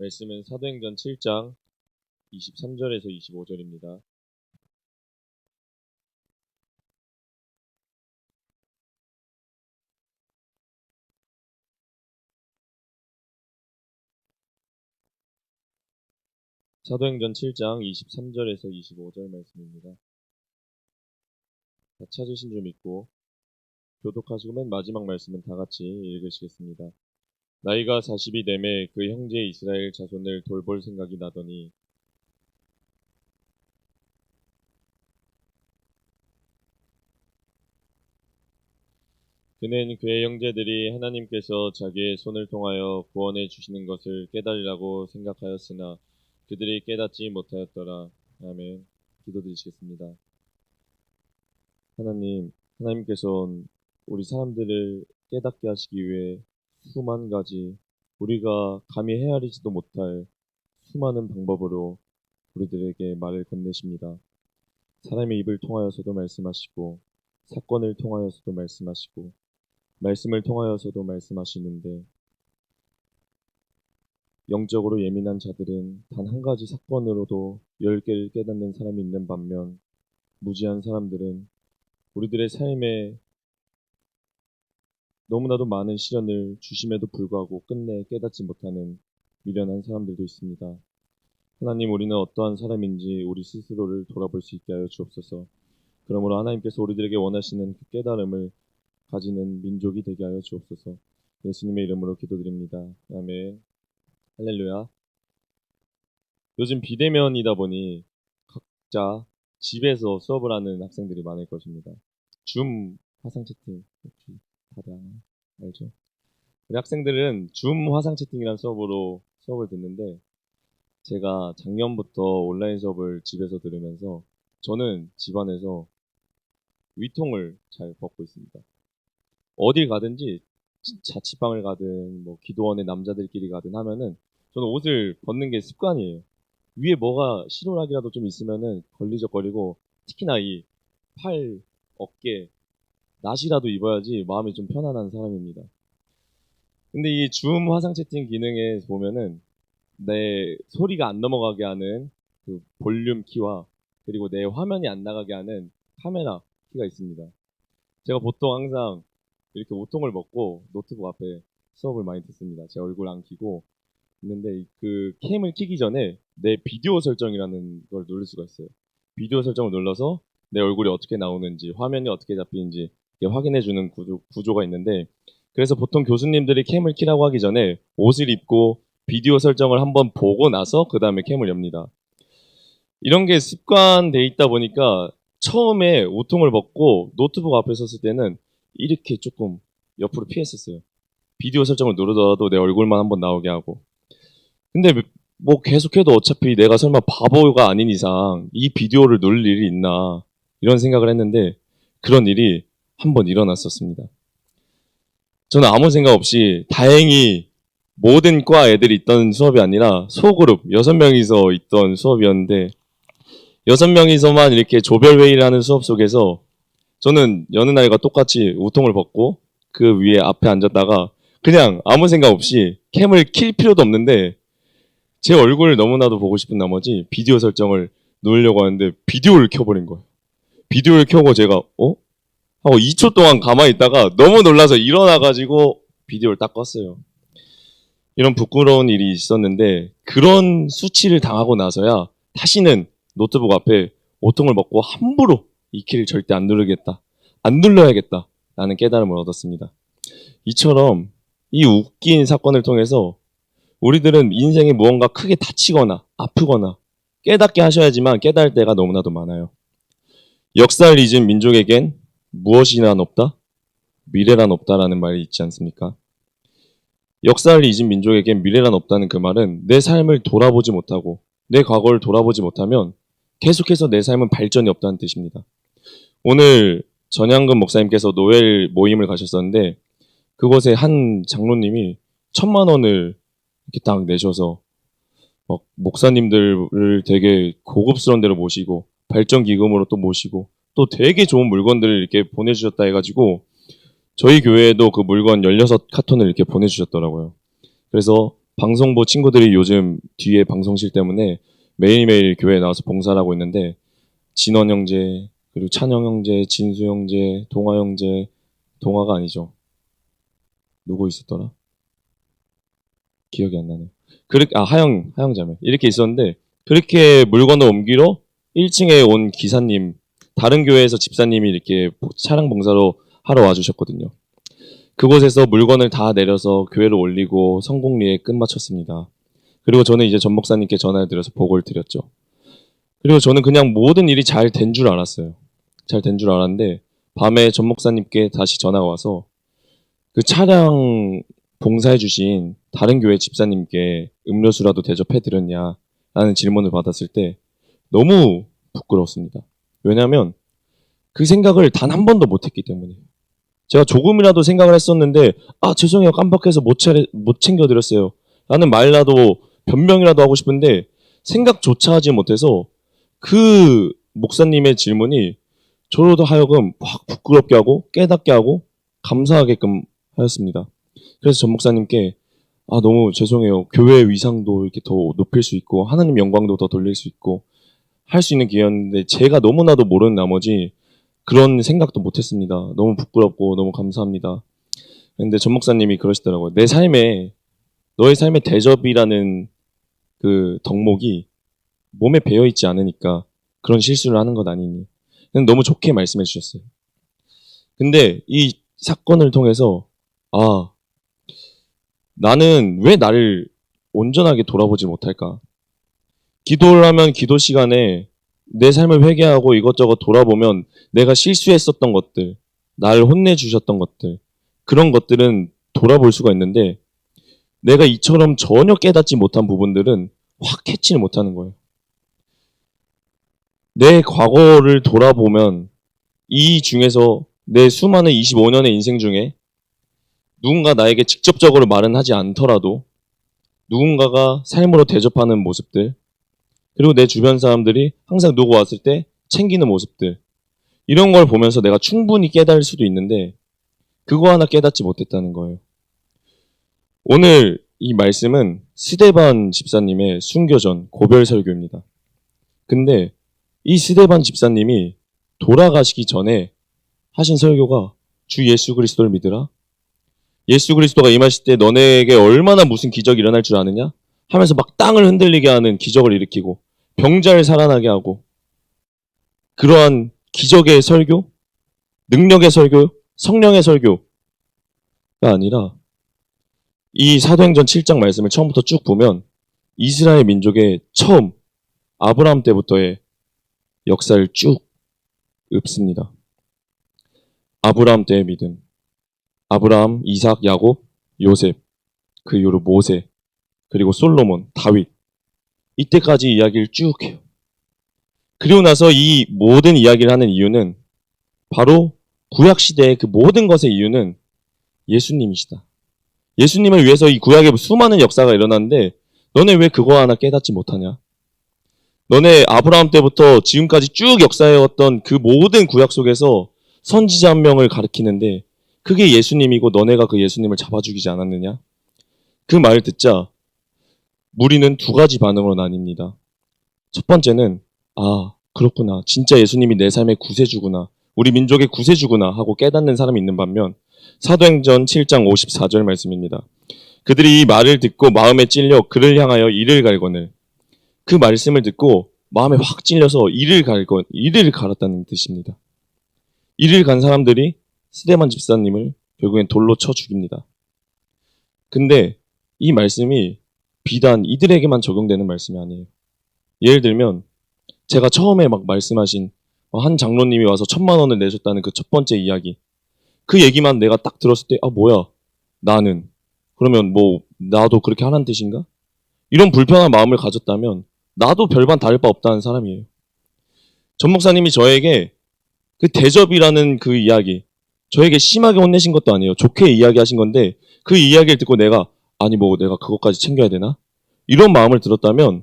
말씀은 사도행전 7장 23절에서 25절입니다. 사도행전 7장 23절에서 25절 말씀입니다. 다 찾으신 줄 믿고 교독하시고 맨 마지막 말씀은 다 같이 읽으시겠습니다. 나이가 40이 되매 그 형제 이스라엘 자손을 돌볼 생각이 나더니 그는 그의 형제들이 하나님께서 자기의 손을 통하여 구원해 주시는 것을 깨달으라고 생각하였으나 그들이 깨닫지 못하였더라. 아멘. 기도드리시겠습니다. 하나님께서 우리 사람들을 깨닫게 하시기 위해 수만 가지 우리가 감히 헤아리지도 못할 수많은 방법으로 우리들에게 말을 건네십니다. 사람의 입을 통하여서도 말씀하시고 사건을 통하여서도 말씀하시고 말씀을 통하여서도 말씀하시는데 영적으로 예민한 자들은 단 한 가지 사건으로도 10개를 깨닫는 사람이 있는 반면 무지한 사람들은 우리들의 삶에 너무나도 많은 시련을 주심에도 불구하고 끝내 깨닫지 못하는 미련한 사람들도 있습니다. 하나님, 우리는 어떠한 사람인지 우리 스스로를 돌아볼 수 있게 하여 주옵소서. 그러므로 하나님께서 우리들에게 원하시는 그 깨달음을 가지는 민족이 되게 하여 주옵소서. 예수님의 이름으로 기도드립니다. 아멘. 할렐루야. 요즘 비대면이다 보니 각자 집에서 수업을 하는 학생들이 많을 것입니다. 줌 화상 채팅 혹시 다들 알죠? 우리 학생들은 줌 화상 채팅이라는 수업으로 수업을 듣는데 제가 작년부터 온라인 수업을 집에서 들으면서 저는 집안에서 위통을 잘 벗고 있습니다. 어딜 가든지 자취방을 가든 뭐 기도원의 남자들끼리 가든 하면은 저는 옷을 벗는 게 습관이에요. 위에 뭐가 실오라기라도 좀 있으면은 걸리적거리고 특히나 이 팔, 어깨, 나시라도 입어야지 마음이 좀 편안한 사람입니다. 근데 이 줌 화상 채팅 기능에 보면은 내 소리가 안 넘어가게 하는 그 볼륨 키와 그리고 내 화면이 안 나가게 하는 카메라 키가 있습니다. 제가 보통 항상 이렇게 옷통을 벗고 노트북 앞에 수업을 많이 듣습니다. 제 얼굴 안 켜고 있는데 그 캠을 켜기 전에 내 비디오 설정이라는 걸 누를 수가 있어요. 비디오 설정을 눌러서 내 얼굴이 어떻게 나오는지 화면이 어떻게 잡히는지 확인해주는 구조가 있는데 그래서 보통 교수님들이 캠을 켜라고 하기 전에 옷을 입고 비디오 설정을 한번 보고 나서 그 다음에 캠을 엽니다. 이런 게 습관돼 있다 보니까 처음에 옷통을 벗고 노트북 앞에 섰을 때는 이렇게 조금 옆으로 피했었어요. 비디오 설정을 누르더라도 내 얼굴만 한번 나오게 하고. 근데 뭐 계속해도 어차피 내가 설마 바보가 아닌 이상 이 비디오를 누를 일이 있나 이런 생각을 했는데 그런 일이 한번 일어났었습니다. 저는 아무 생각 없이 다행히 모든 과 애들이 있던 수업이 아니라 소그룹 6명이서 있던 수업이었는데 6명이서만 이렇게 조별 회의를 하는 수업 속에서 저는 여느 날과 똑같이 우통을 벗고 그 위에 앞에 앉았다가 그냥 아무 생각 없이 캠을 킬 필요도 없는데 제 얼굴을 너무나도 보고 싶은 나머지 비디오 설정을 누르려고 하는데 비디오를 켜버린 거예요. 비디오를 켜고 제가 하고 2초 동안 가만히 있다가 너무 놀라서 일어나가지고 비디오를 딱 껐어요. 이런 부끄러운 일이 있었는데 그런 수치를 당하고 나서야 다시는 노트북 앞에 옷통을 벗고 함부로 이 키를 절대 안 누르겠다. 안 눌러야겠다. 라는 깨달음을 얻었습니다. 이처럼 이 웃긴 사건을 통해서 우리들은 인생에 무언가 크게 다치거나 아프거나 깨닫게 하셔야지만 깨달을 때가 너무나도 많아요. 역사를 잊은 민족에겐 무엇이란 없다? 미래란 없다라는 말이 있지 않습니까? 역사를 잊은 민족에겐 미래란 없다는 그 말은 내 삶을 돌아보지 못하고 내 과거를 돌아보지 못하면 계속해서 내 삶은 발전이 없다는 뜻입니다. 오늘 전양근 목사님께서 노엘 모임을 가셨었는데 그곳에 한 장로님이 1,000만 원을 이렇게 딱 내셔서 막 목사님들을 되게 고급스러운 데로 모시고 발전기금으로 또 모시고 또 되게 좋은 물건들을 이렇게 보내주셨다 해가지고 저희 교회에도 그 물건 16카톤을 이렇게 보내주셨더라고요. 그래서 방송부 친구들이 요즘 뒤에 방송실 때문에 매일매일 교회에 나와서 봉사를 하고 있는데 진원 형제, 그리고 찬영 형제, 진수 형제, 동아 형제, 동아가 아니죠. 누구 있었더라? 기억이 안 나네. 하영 자매. 이렇게 있었는데 그렇게 물건을 옮기러 1층에 온 기사님, 다른 교회에서 집사님이 이렇게 차량 봉사로 하러 와주셨거든요. 그곳에서 물건을 다 내려서 교회로 올리고 성공리에 끝마쳤습니다. 그리고 저는 이제 전 목사님께 전화를 드려서 보고를 드렸죠. 그리고 저는 그냥 모든 일이 잘 된 줄 알았어요. 잘 된 줄 알았는데 밤에 전 목사님께 다시 전화가 와서 그 차량 봉사해 주신 다른 교회 집사님께 음료수라도 대접해 드렸냐 라는 질문을 받았을 때 너무 부끄러웠습니다. 왜냐하면 그 생각을 단 한 번도 못했기 때문에. 제가 조금이라도 생각을 했었는데 죄송해요, 깜빡해서 못 챙겨드렸어요 라는 말이라도 변명이라도 하고 싶은데 생각조차 하지 못해서 그 목사님의 질문이 저로도 하여금 확 부끄럽게 하고 깨닫게 하고 감사하게끔 하였습니다. 그래서 전 목사님께 너무 죄송해요, 교회의 위상도 이렇게 더 높일 수 있고 하나님 영광도 더 돌릴 수 있고 할 수 있는 기회였는데 제가 너무나도 모르는 나머지 그런 생각도 못했습니다. 너무 부끄럽고 너무 감사합니다. 근데 전 목사님이 그러시더라고요. 너의 삶의 대접이라는 그 덕목이 몸에 배어 있지 않으니까 그런 실수를 하는 것 아니니. 너무 좋게 말씀해 주셨어요. 근데 이 사건을 통해서 나는 왜 나를 온전하게 돌아보지 못할까? 기도를 하면 기도 시간에 내 삶을 회개하고 이것저것 돌아보면 내가 실수했었던 것들, 나를 혼내주셨던 것들, 그런 것들은 돌아볼 수가 있는데 내가 이처럼 전혀 깨닫지 못한 부분들은 확 캐치를 못하는 거예요. 내 과거를 돌아보면 이 중에서 내 수많은 25년의 인생 중에 누군가 나에게 직접적으로 말은 하지 않더라도 누군가가 삶으로 대접하는 모습들, 그리고 내 주변 사람들이 항상 누구 왔을 때 챙기는 모습들, 이런 걸 보면서 내가 충분히 깨달을 수도 있는데 그거 하나 깨닫지 못했다는 거예요. 오늘 이 말씀은 스데반 집사님의 순교전 고별 설교입니다. 근데 이 스데반 집사님이 돌아가시기 전에 하신 설교가 주 예수 그리스도를 믿으라. 예수 그리스도가 임하실 때 너네에게 얼마나 무슨 기적이 일어날 줄 아느냐? 하면서 막 땅을 흔들리게 하는 기적을 일으키고 병자를 살아나게 하고 그러한 기적의 설교, 능력의 설교, 성령의 설교가 아니라 이 사도행전 7장 말씀을 처음부터 쭉 보면 이스라엘 민족의 처음 아브라함 때부터의 역사를 쭉 읊습니다. 아브라함 때의 믿음, 아브라함, 이삭, 야곱, 요셉, 그 이후로 모세, 그리고 솔로몬, 다윗, 이때까지 이야기를 쭉 해요. 그리고 나서 이 모든 이야기를 하는 이유는 바로 구약시대의 그 모든 것의 이유는 예수님이시다. 예수님을 위해서 이 구약에 수많은 역사가 일어났는데 너네 왜 그거 하나 깨닫지 못하냐? 너네 아브라함 때부터 지금까지 쭉 역사해왔던 그 모든 구약 속에서 선지자 한 명을 가리키는데 그게 예수님이고 너네가 그 예수님을 잡아 죽이지 않았느냐? 그 말을 듣자 무리는 두 가지 반응으로 나뉩니다. 첫 번째는 그렇구나. 진짜 예수님이 내 삶의 구세주구나. 우리 민족의 구세주구나 하고 깨닫는 사람이 있는 반면 사도행전 7장 54절 말씀입니다. 그들이 이 말을 듣고 마음에 찔려 그를 향하여 이를 갈거늘. 그 말씀을 듣고 마음에 확 찔려서 이를 갈았다는 뜻입니다. 이를 간 사람들이 스데반 집사님을 결국엔 돌로 쳐 죽입니다. 근데 이 말씀이 비단 이들에게만 적용되는 말씀이 아니에요. 예를 들면 제가 처음에 막 말씀하신 한 장로님이 와서 1,000,000원을 내줬다는 그 첫 번째 이야기, 그 얘기만 내가 딱 들었을 때 뭐야, 나는 그러면 나도 그렇게 하라는 뜻인가? 이런 불편한 마음을 가졌다면 나도 별반 다를 바 없다는 사람이에요. 전 목사님이 저에게 그 대접이라는 그 이야기, 저에게 심하게 혼내신 것도 아니에요. 좋게 이야기하신 건데 그 이야기를 듣고 내가 내가 그것까지 챙겨야 되나? 이런 마음을 들었다면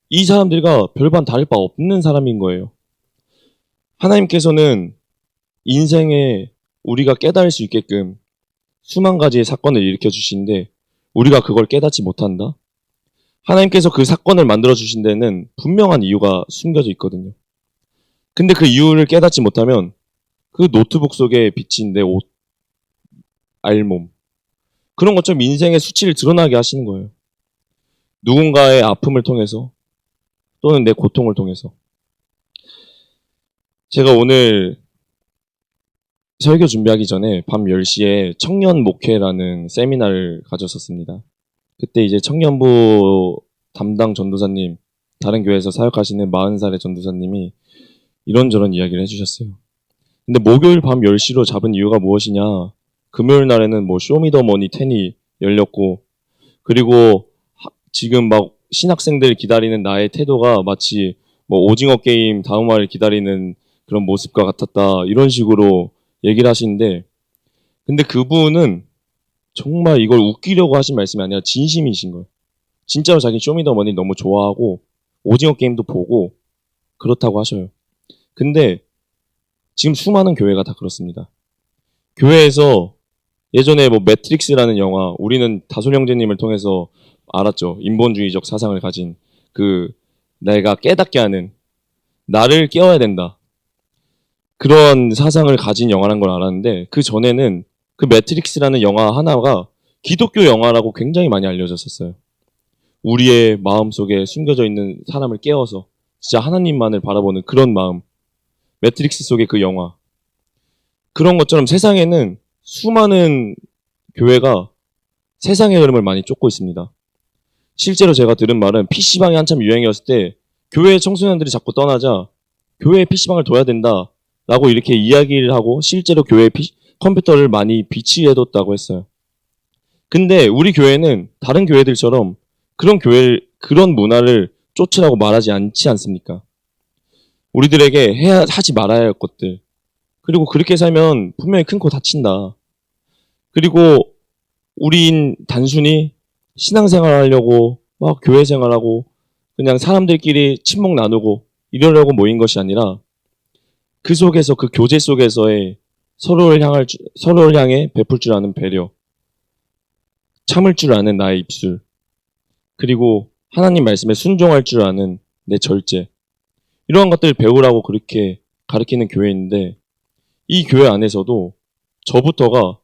이 사람들과 별반 다를 바 없는 사람인 거예요. 하나님께서는 인생에 우리가 깨달을 수 있게끔 수만 가지의 사건을 일으켜 주시는데 우리가 그걸 깨닫지 못한다? 하나님께서 그 사건을 만들어주신 데는 분명한 이유가 숨겨져 있거든요. 근데 그 이유를 깨닫지 못하면 그 노트북 속에 비친 내 옷, 알몸, 그런 것처럼 인생의 수치를 드러나게 하시는 거예요. 누군가의 아픔을 통해서 또는 내 고통을 통해서. 제가 오늘 설교 준비하기 전에 밤 10시에 청년 목회라는 세미나를 가졌었습니다. 그때 이제 청년부 담당 전도사님, 다른 교회에서 사역하시는 40살의 전도사님이 이런저런 이야기를 해주셨어요. 근데 목요일 밤 10시로 잡은 이유가 무엇이냐? 금요일 날에는 뭐 쇼미더머니 10이 열렸고, 그리고 지금 막 신학생들 기다리는 나의 태도가 마치 뭐 오징어 게임 다음 화를 기다리는 그런 모습과 같았다. 이런 식으로 얘기를 하시는데, 근데 그분은 정말 이걸 웃기려고 하신 말씀이 아니라 진심이신 거예요. 진짜로 자기 쇼미더머니 너무 좋아하고 오징어 게임도 보고 그렇다고 하셔요. 근데 지금 수많은 교회가 다 그렇습니다. 교회에서 예전에 뭐 매트릭스라는 영화, 우리는 다솔 형제님을 통해서 알았죠. 인본주의적 사상을 가진 그 내가 깨닫게 하는, 나를 깨워야 된다, 그런 사상을 가진 영화라는 걸 알았는데, 그 전에는 그 매트릭스라는 영화 하나가 기독교 영화라고 굉장히 많이 알려졌었어요. 우리의 마음속에 숨겨져 있는 사람을 깨워서 진짜 하나님만을 바라보는 그런 마음, 매트릭스 속의 그 영화. 그런 것처럼 세상에는 수많은 교회가 세상의 흐름을 많이 쫓고 있습니다. 실제로 제가 들은 말은 PC방이 한참 유행이었을 때 교회 청소년들이 자꾸 떠나자 교회에 PC방을 둬야 된다 라고 이렇게 이야기를 하고 실제로 교회에 컴퓨터를 많이 비치해뒀다고 했어요. 근데 우리 교회는 다른 교회들처럼 그런 문화를 쫓으라고 말하지 않지 않습니까? 우리들에게 하지 말아야 할 것들, 그리고 그렇게 살면 분명히 큰 코 다친다. 그리고 우린 단순히 신앙생활 하려고 막 교회 생활하고 그냥 사람들끼리 친목 나누고 이러려고 모인 것이 아니라 그 속에서, 그 교제 속에서의 서로를 향해 베풀 줄 아는 배려, 참을 줄 아는 나의 입술, 그리고 하나님 말씀에 순종할 줄 아는 내 절제, 이러한 것들을 배우라고 그렇게 가르치는 교회인데, 이 교회 안에서도 저부터가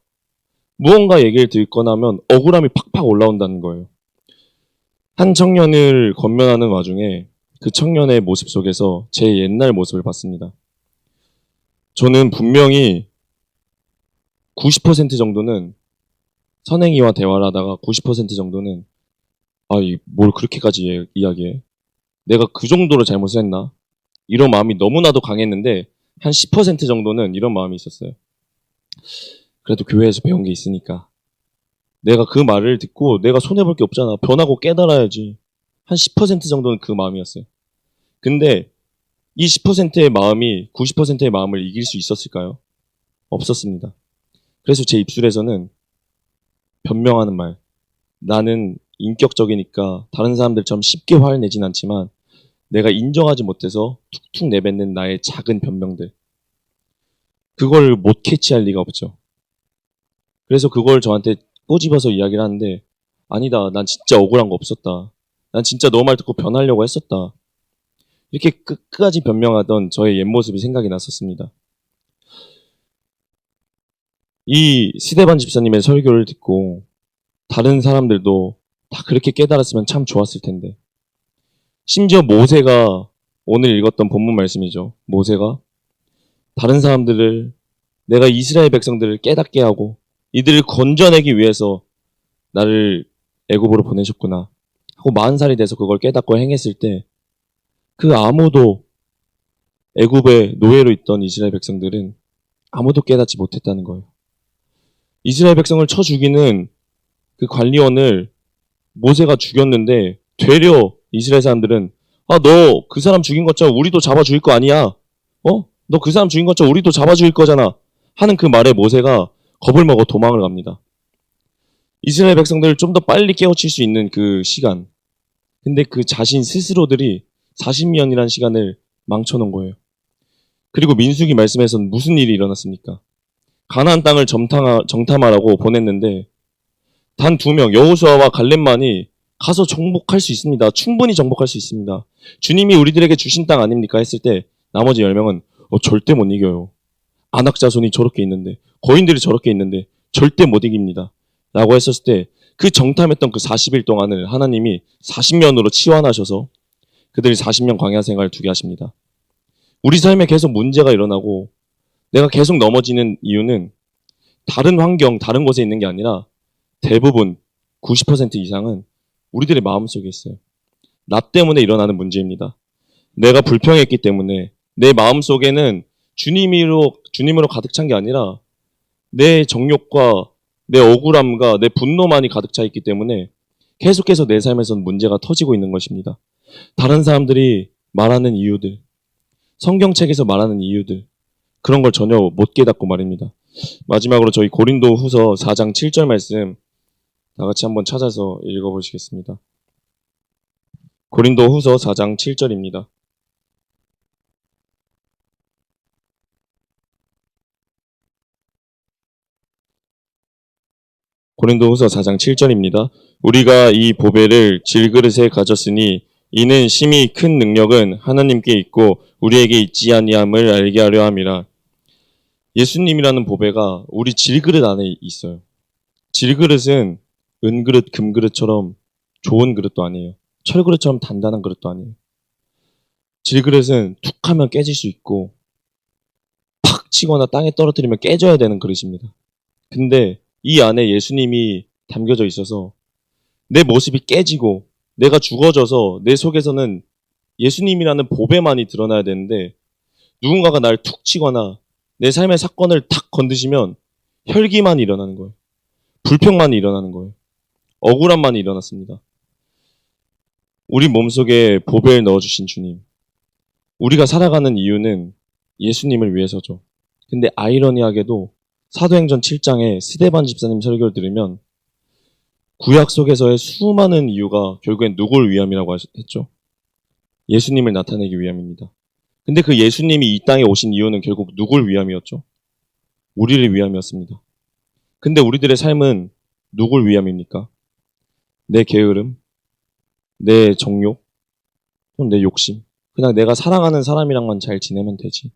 무언가 얘기를 듣거나 하면 억울함이 팍팍 올라온다는 거예요. 한 청년을 권면하는 와중에 그 청년의 모습 속에서 제 옛날 모습을 봤습니다. 저는 분명히 90% 정도는 선행이와 대화를 하다가 90% 정도는 뭘 그렇게까지 이야기해? 내가 그 정도로 잘못을 했나? 이런 마음이 너무나도 강했는데 한 10% 정도는 이런 마음이 있었어요. 그래도 교회에서 배운 게 있으니까 내가 그 말을 듣고 내가 손해볼 게 없잖아. 변하고 깨달아야지. 한 10% 정도는 그 마음이었어요. 근데 이 10%의 마음이 90%의 마음을 이길 수 있었을까요? 없었습니다. 그래서 제 입술에서는 변명하는 말, 나는 인격적이니까 다른 사람들처럼 쉽게 화를 내진 않지만 내가 인정하지 못해서 툭툭 내뱉는 나의 작은 변명들, 그걸 못 캐치할 리가 없죠. 그래서 그걸 저한테 꼬집어서 이야기를 하는데, 아니다, 난 진짜 억울한 거 없었다, 난 진짜 너 말 듣고 변하려고 했었다, 이렇게 끝까지 변명하던 저의 옛 모습이 생각이 났었습니다. 이 스데반 집사님의 설교를 듣고 다른 사람들도 다 그렇게 깨달았으면 참 좋았을 텐데, 심지어 모세가, 오늘 읽었던 본문 말씀이죠. 모세가 다른 사람들을, 내가 이스라엘 백성들을 깨닫게 하고 이들을 건져내기 위해서 나를 애굽으로 보내셨구나 하고 40살이 돼서 그걸 깨닫고 행했을 때, 그 아무도, 애굽의 노예로 있던 이스라엘 백성들은 아무도 깨닫지 못했다는 거예요. 이스라엘 백성을 쳐 죽이는 그 관리원을 모세가 죽였는데 되려 이스라엘 사람들은 너 그 사람 죽인 것처럼 우리도 잡아 죽일 거 아니야? 너 그 사람 죽인 것처럼 우리도 잡아 죽일 거잖아 하는 그 말에 모세가 겁을 먹어 도망을 갑니다. 이스라엘 백성들을 좀 더 빨리 깨우칠 수 있는 그 시간, 근데 그 자신 스스로들이 40년이라는 시간을 망쳐놓은 거예요. 그리고 민수기 말씀에서는 무슨 일이 일어났습니까? 가나안 땅을 정탐하라고 보냈는데 단 2명, 여호수아와 갈렙만이 가서 정복할 수 있습니다. 충분히 정복할 수 있습니다. 주님이 우리들에게 주신 땅 아닙니까? 했을 때 나머지 10명은 절대 못 이겨요. 안악 자손이 저렇게 있는데, 거인들이 저렇게 있는데 절대 못 이깁니다. 라고 했었을 때 그 정탐했던 그 40일 동안을 하나님이 40년으로 치환하셔서 그들이 40년 광야 생활을 두게 하십니다. 우리 삶에 계속 문제가 일어나고 내가 계속 넘어지는 이유는 다른 환경, 다른 곳에 있는 게 아니라 대부분 90% 이상은 우리들의 마음속에 있어요. 나 때문에 일어나는 문제입니다. 내가 불평했기 때문에 내 마음속에는 주님으로 가득 찬 게 아니라 내 정욕과 내 억울함과 내 분노만이 가득 차 있기 때문에 계속해서 내 삶에서는 문제가 터지고 있는 것입니다. 다른 사람들이 말하는 이유들, 성경책에서 말하는 이유들, 그런 걸 전혀 못 깨닫고 말입니다. 마지막으로 저희 고린도 후서 4장 7절 말씀 다 같이 한번 찾아서 읽어보시겠습니다. 고린도 후서 4장 7절입니다. 고린도후서 4장 7절입니다. 우리가 이 보배를 질그릇에 가졌으니 이는 심히 큰 능력은 하나님께 있고 우리에게 있지 아니함을 알게 하려 함이라. 예수님이라는 보배가 우리 질그릇 안에 있어요. 질그릇은 은그릇, 금그릇처럼 좋은 그릇도 아니에요. 철그릇처럼 단단한 그릇도 아니에요. 질그릇은 툭 하면 깨질 수 있고 팍 치거나 땅에 떨어뜨리면 깨져야 되는 그릇입니다. 근데 이 안에 예수님이 담겨져 있어서 내 모습이 깨지고 내가 죽어져서 내 속에서는 예수님이라는 보배만이 드러나야 되는데 누군가가 날 툭 치거나 내 삶의 사건을 탁 건드시면 혈기만 일어나는 거예요. 불평만 일어나는 거예요. 억울함만 일어났습니다. 우리 몸속에 보배를 넣어주신 주님. 우리가 살아가는 이유는 예수님을 위해서죠. 근데 아이러니하게도 사도행전 7장에 스데반 집사님 설교를 들으면 구약 속에서의 수많은 이유가 결국엔 누구를 위함이라고 했죠? 예수님을 나타내기 위함입니다. 근데 그 예수님이 이 땅에 오신 이유는 결국 누구를 위함이었죠? 우리를 위함이었습니다. 근데 우리들의 삶은 누구를 위함입니까? 내 게으름, 내 정욕, 내 욕심. 그냥 내가 사랑하는 사람이랑만 잘 지내면 되지.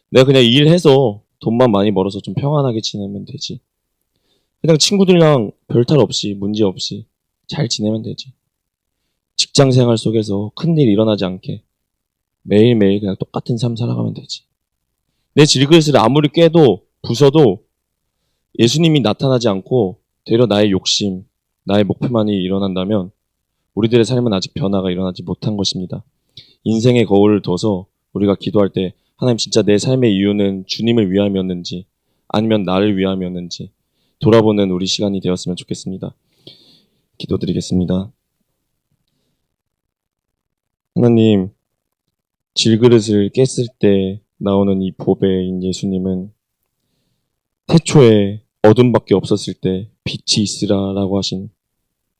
내가 그냥 일해서 돈만 많이 벌어서 좀 평안하게 지내면 되지. 그냥 친구들이랑 별탈 없이, 문제 없이 잘 지내면 되지. 직장 생활 속에서 큰일 일어나지 않게 매일매일 그냥 똑같은 삶 살아가면 되지. 내 질그릇을 아무리 깨도 부숴도 예수님이 나타나지 않고 되려 나의 욕심, 나의 목표만이 일어난다면 우리들의 삶은 아직 변화가 일어나지 못한 것입니다. 인생의 거울을 둬서 우리가 기도할 때 하나님 진짜 내 삶의 이유는 주님을 위함이었는지 아니면 나를 위함이었는지 돌아보는 우리 시간이 되었으면 좋겠습니다. 기도드리겠습니다. 하나님, 질그릇을 깼을 때 나오는 이 보배인 예수님은 태초에 어둠밖에 없었을 때 빛이 있으라라고 하신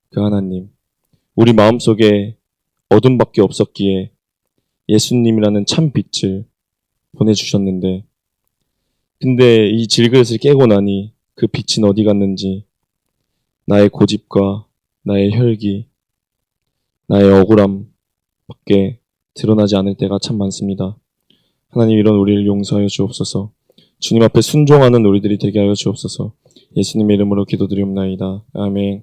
그 하나님, 우리 마음속에 어둠밖에 없었기에 예수님이라는 참 빛을 보내주셨는데 근데 이 질그릇을 깨고 나니 그 빛은 어디 갔는지 나의 고집과 나의 혈기, 나의 억울함밖에 드러나지 않을 때가 참 많습니다. 하나님 이런 우리를 용서하여 주옵소서. 주님 앞에 순종하는 우리들이 되게 하여 주옵소서. 예수님의 이름으로 기도드리옵나이다. 아멘.